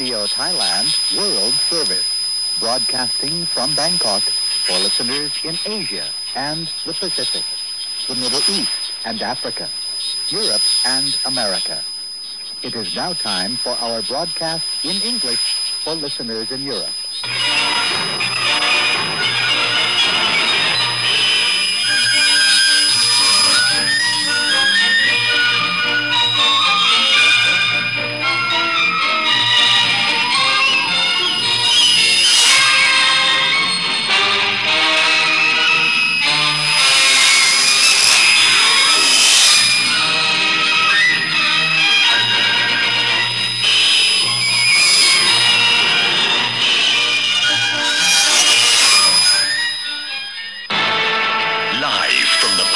Radio Thailand World Service, broadcasting from Bangkok for listeners in Asia and the Pacific, the Middle East and Africa, Europe and America. It is now time for our broadcast in English for listeners in Europe.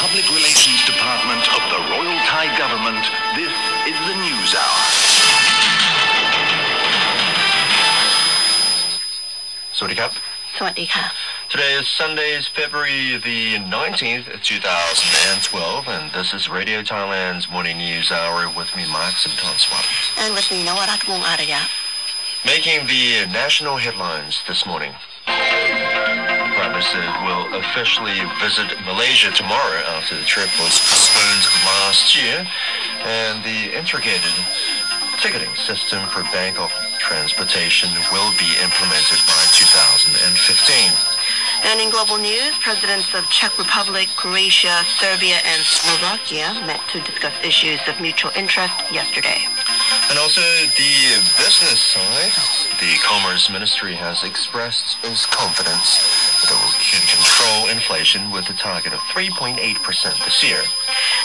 Public Relations Department of the Royal Thai Government, this is the News Hour. สวัสดีครับ สวัสดีค่ะ Today is Sunday, February the 19th, 2012, and this is Radio Thailand's Morning News Hour with me, Mark Simtonswat. And with me, Nawarat Wong Araya. Making the national headlines this morning. Prime Minister will officially visit Malaysia tomorrow after the trip was postponed last year, and the integrated ticketing system for Bangkok transportation will be implemented by 2015. And in global news, presidents of Czech Republic, Croatia, Serbia, and Slovakia met to discuss issues of mutual interest yesterday. And also the business side, the Commerce Ministry has expressed its confidence that it can control inflation with a target of 3.8% this year.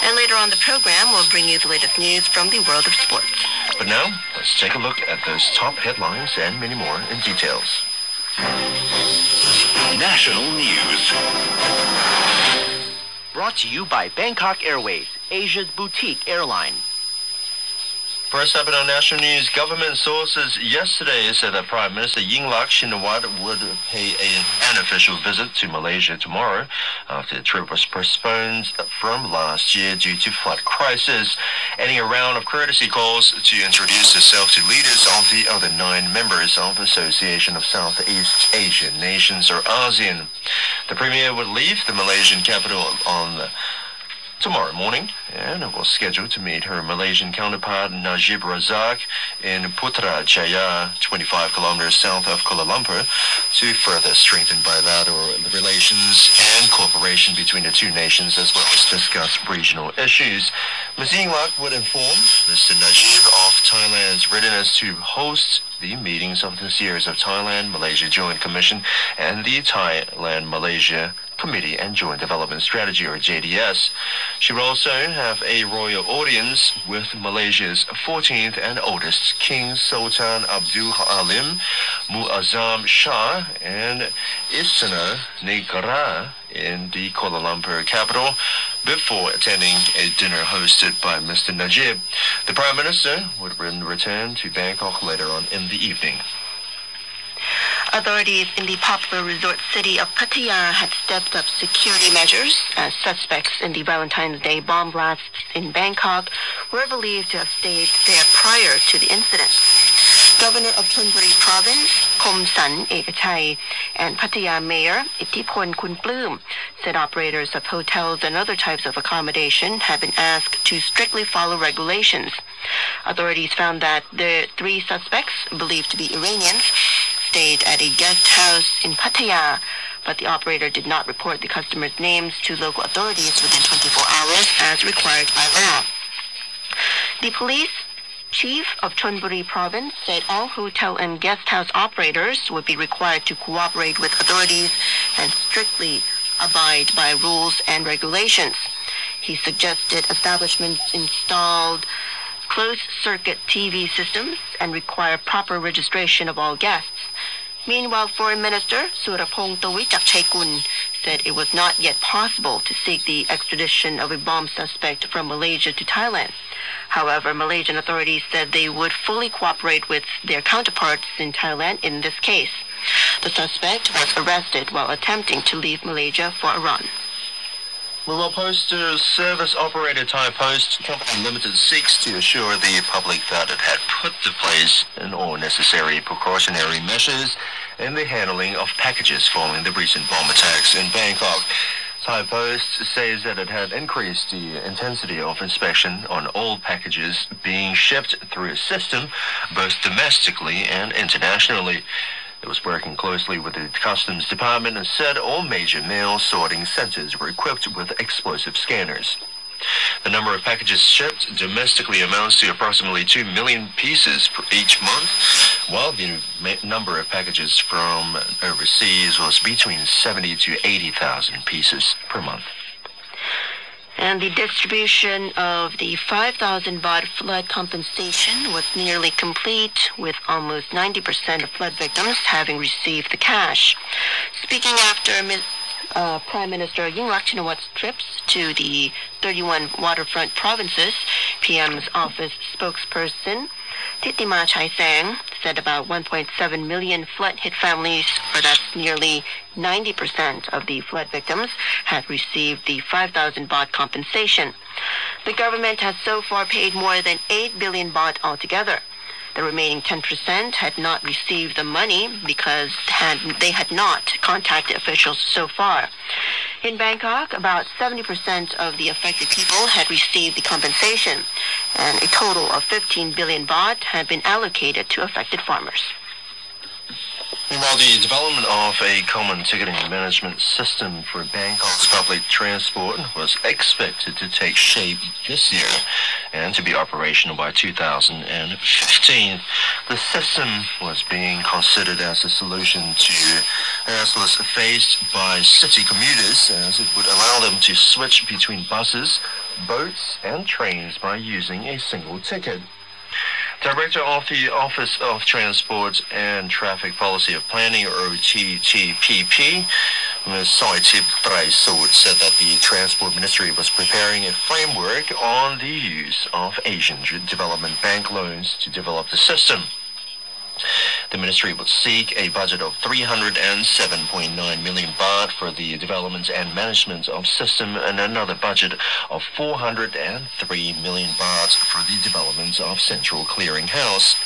And later on the program, we'll bring you the latest news from the world of sports. But now, let's take a look at those top headlines and many more in details. National News. Brought to you by Bangkok Airways, Asia's boutique airline. First up in our national news, government sources yesterday said that Prime Minister Yingluck Shinawatra would pay an official visit to Malaysia tomorrow after the trip was postponed from last year due to flood crisis, adding a round of courtesy calls to introduce herself to leaders of the other 9 members of the Association of Southeast Asian Nations, or ASEAN. The Premier would leave the Malaysian capital on tomorrow morning, and was scheduled to meet her Malaysian counterpart Najib Razak in Putrajaya, 25 kilometers south of Kuala Lumpur, to further strengthen bilateral relations and cooperation between the two nations, as well as discuss regional issues. Ms. Yingluck would inform Mr. Najib of Thailand's readiness to host the meetings of the series of Thailand-Malaysia Joint Commission and the Thailand-Malaysia Committee and Joint Development Strategy, or JDS. She will also have a royal audience with Malaysia's 14th and oldest King Sultan Abdul Alim Muazzam Shah and Istana Negara in the Kuala Lumpur capital before attending a dinner hosted by Mr. Najib. The Prime Minister would return to Bangkok later on in the evening. Authorities in the popular resort city of Pattaya had stepped up security measures as suspects in the Valentine's Day bomb blasts in Bangkok were believed to have stayed there prior to the incident. Governor of Chonburi Province, Komsan Ekachai, and Pattaya Mayor Ittipon Kunplume said operators of hotels and other types of accommodation have been asked to strictly follow regulations. Authorities found that the 3 suspects, believed to be Iranians, stayed at a guest house in Pattaya, but the operator did not report the customers' names to local authorities within 24 hours as required by law. The police chief of Chonburi Province said all hotel and guest house operators would be required to cooperate with authorities and strictly abide by rules and regulations. He suggested establishments installed closed-circuit TV systems and require proper registration of all guests. Meanwhile, Foreign Minister Surapong Tawichakchaikun said it was not yet possible to seek the extradition of a bomb suspect from Malaysia to Thailand. However, Malaysian authorities said they would fully cooperate with their counterparts in Thailand in this case. The suspect was arrested while attempting to leave Malaysia for Iran. Mobile Postal Service operator Thai Post Company Limited seeks to assure the public that it had put in place all necessary precautionary measures in the handling of packages following the recent bomb attacks in Bangkok. Thai Post says that it had increased the intensity of inspection on all packages being shipped through a system, both domestically and internationally. It was working closely with the Customs Department and said all major mail sorting centers were equipped with explosive scanners. The number of packages shipped domestically amounts to approximately 2 million pieces per each month, while the number of packages from overseas was between 70 to 80,000 pieces per month. And the distribution of the 5,000 baht flood compensation was nearly complete, with almost 90% of flood victims having received the cash. Speaking after Prime Minister Yingluck Shinawat's trips to the 31 waterfront provinces, PM's office spokesperson Titima Chaisang said about 1.7 million flood-hit families, or that's nearly 90% of the flood victims, have received the 5,000 baht compensation. The government has so far paid more than 8 billion baht altogether. The remaining 10% had not received the money because they had not contacted officials so far. In Bangkok, about 70% of the affected people had received the compensation, and a total of 15 billion baht had been allocated to affected farmers. Meanwhile, the development of a common ticketing management system for Bangkok's public transport was expected to take shape this year and to be operational by 2015. The system was being considered as a solution to hassles faced by city commuters, as it would allow them to switch between buses, boats, and trains by using a single ticket. Director of the Office of Transport and Traffic Policy of Planning, or OTTPP, Ms. Soitip Traisut, said that the Transport Ministry was preparing a framework on the use of Asian Development Bank loans to develop the system. The ministry would seek a budget of 307.9 million baht for the development and management of system, and another budget of 403 million baht for the development of Central Clearing House.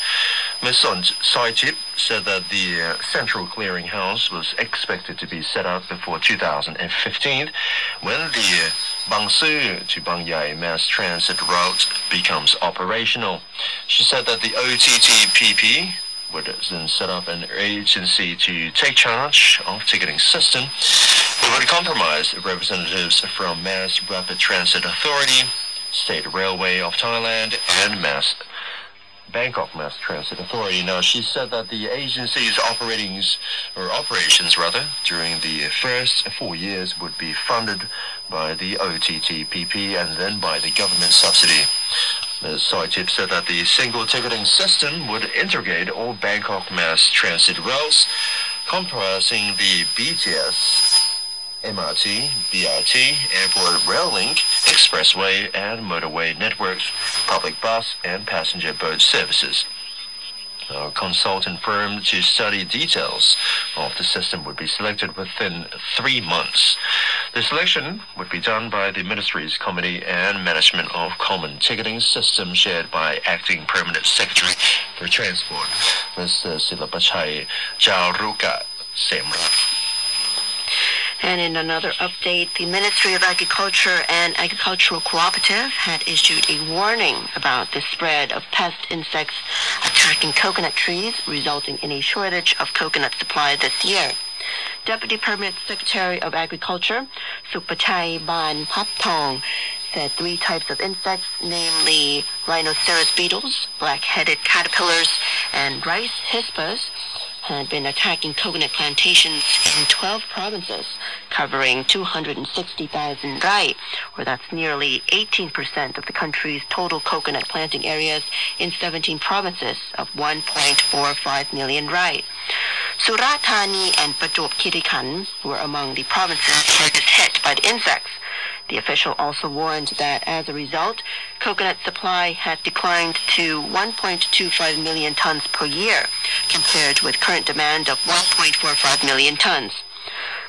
Ms. Soitip said that the Central Clearing House was expected to be set up before 2015, when the Bangsu to Bangyai mass transit route becomes operational. She said that the OTTPP would then set up an agency to take charge of ticketing system. It would compromise representatives from Mass Rapid Transit Authority, State Railway of Thailand, and Bangkok Mass Transit Authority. Now, she said that the agency's operations during the first 4 years would be funded by the OTTPP and then by the government subsidy. Ms. Soitip said that the single ticketing system would integrate all Bangkok mass transit routes, comprising the BTS, MRT, BRT, airport rail link, expressway and motorway networks, public bus and passenger boat services. A consultant firm to study details of the system would be selected within 3 months. The selection would be done by the Ministry's Committee and Management of Common Ticketing System, chaired by Acting Permanent Secretary for Transport, Mr. Silapachai Jauruka Semra. And in another update, the Ministry of Agriculture and Agricultural Cooperative had issued a warning about the spread of pest insects attacking coconut trees, resulting in a shortage of coconut supply this year. Deputy Permanent Secretary of Agriculture, Supachai Ban Paptong, said 3 types of insects, namely rhinoceros beetles, black-headed caterpillars, and rice hispas, had been attacking coconut plantations in 12 provinces, covering 260,000 rai, or that's nearly 18% of the country's total coconut planting areas in 17 provinces of 1.45 million rai. Surat Thani and Prachuap Khiri Khan were among the provinces hardest hit by the insects. The official also warned that as a result, coconut supply had declined to 1.25 million tons per year, compared with current demand of 1.45 million tons.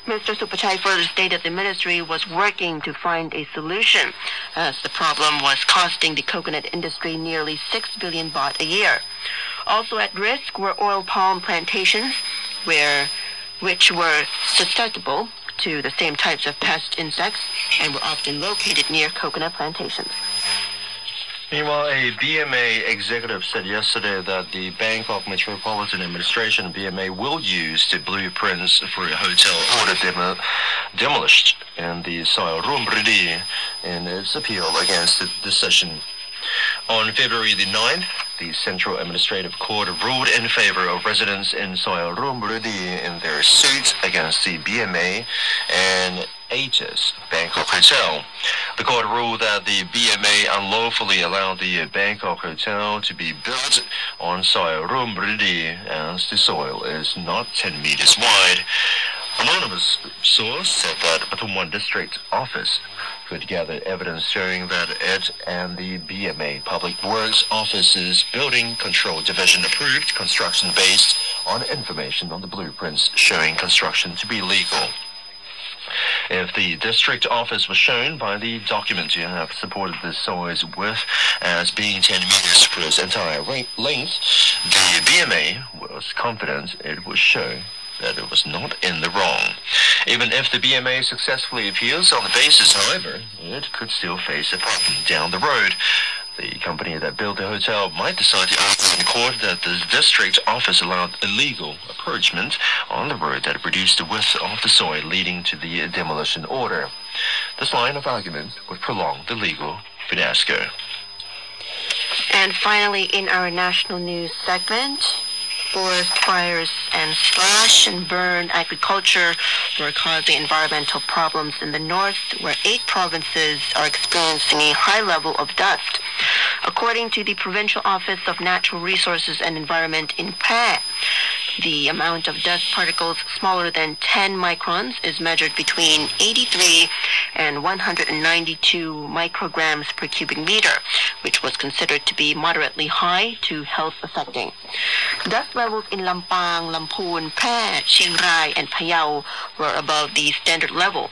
Mr. Supachai further stated the ministry was working to find a solution, as the problem was costing the coconut industry nearly 6 billion baht a year. Also at risk were oil palm plantations, which were susceptible to the same types of pest insects and were often located near coconut plantations. Meanwhile, a BMA executive said yesterday that the Bangkok Metropolitan Administration, BMA, will use the blueprints for a hotel order demolished in the Soil Rumbridi in its appeal against the decision. On February the 9th, the Central Administrative Court ruled in favor of residents in Soil Rumbridi in their suit against the BMA and ATIS Bangkok Hotel. The court ruled that the BMA unlawfully allowed the Bangkok Hotel to be built on Soil Rumbridi as the soil is not 10 meters wide. Anonymous source said that Pathumwan District Office could gather evidence showing that it and the BMA Public Works Office's Building Control Division approved construction based on information on the blueprints showing construction to be legal. If the district office was shown by the document to have supported the soil's width as being 10 meters for its entire length, the BMA was confident it would show that it was not in the wrong. Even if the BMA successfully appeals on the basis, however, it could still face a problem down the road. The company that built the hotel might decide to argue in court that the district office allowed illegal approachment on the road that reduced the width of the soil, leading to the demolition order. This line of argument would prolong the legal fiasco. And finally, in our national news segment, forest fires and slash and burn agriculture were causing environmental problems in the north, where 8 provinces are experiencing a high level of dust. According to the Provincial Office of Natural Resources and Environment in Phrae, the amount of dust particles smaller than 10 microns is measured between 83 and 192 micrograms per cubic meter, which was considered to be moderately high to health affecting. Dust levels in Lampang, Lamphun, Phrae, Chiang Rai, and Phayao were above the standard level.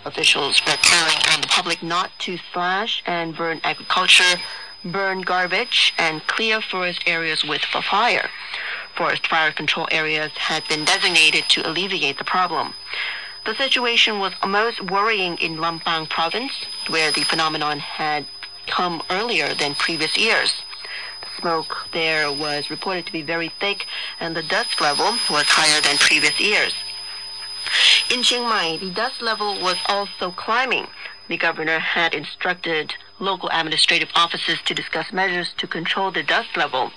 Officials were calling on the public not to slash and burn agriculture, burn garbage, and clear forest areas with fire. Forest fire control areas had been designated to alleviate the problem. The situation was most worrying in Lampang province, where the phenomenon had come earlier than previous years. The smoke there was reported to be very thick, and the dust level was higher than previous years. In Chiang Mai, the dust level was also climbing. The governor had instructed local administrative offices to discuss measures to control the dust level.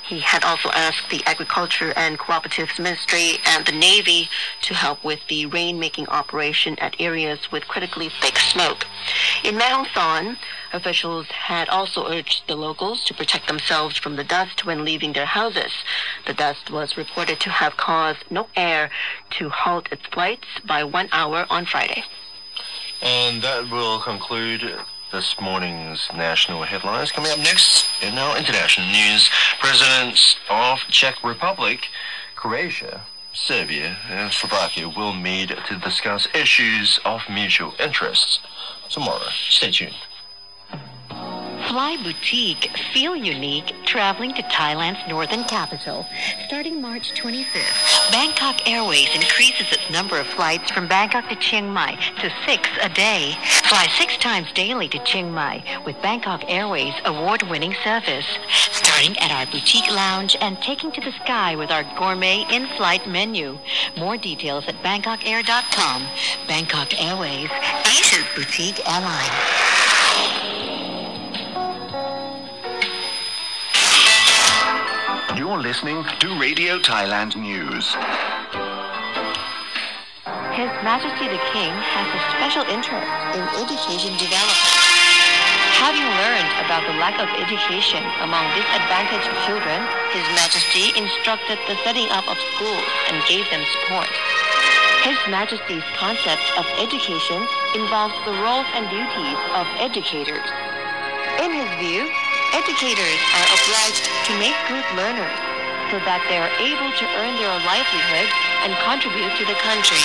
He had also asked the Agriculture and Cooperatives Ministry and the Navy to help with the rain-making operation at areas with critically thick smoke. In Mae Hong Son, officials had also urged the locals to protect themselves from the dust when leaving their houses. The dust was reported to have caused Nok Air to halt its flights by 1 hour on Friday. And that will conclude this morning's national headlines. Coming up next in our international news, presidents of Czech Republic, Croatia, Serbia, and Slovakia will meet to discuss issues of mutual interest tomorrow. Stay tuned. Fly boutique, feel unique, traveling to Thailand's northern capital. Starting March 25th, Bangkok Airways increases its number of flights from Bangkok to Chiang Mai to 6 a day. Fly 6 times daily to Chiang Mai with Bangkok Airways' award-winning service. Starting at our boutique lounge and taking to the sky with our gourmet in-flight menu. More details at BangkokAir.com. Bangkok Airways, Asia's boutique airline. You're listening to Radio Thailand News. His Majesty the King has a special interest in education development. Having learned about the lack of education among disadvantaged children, His Majesty instructed the setting up of schools and gave them support. His Majesty's concept of education involves the roles and duties of educators. In his view, educators are obliged to make good learners so that they are able to earn their livelihood and contribute to the country.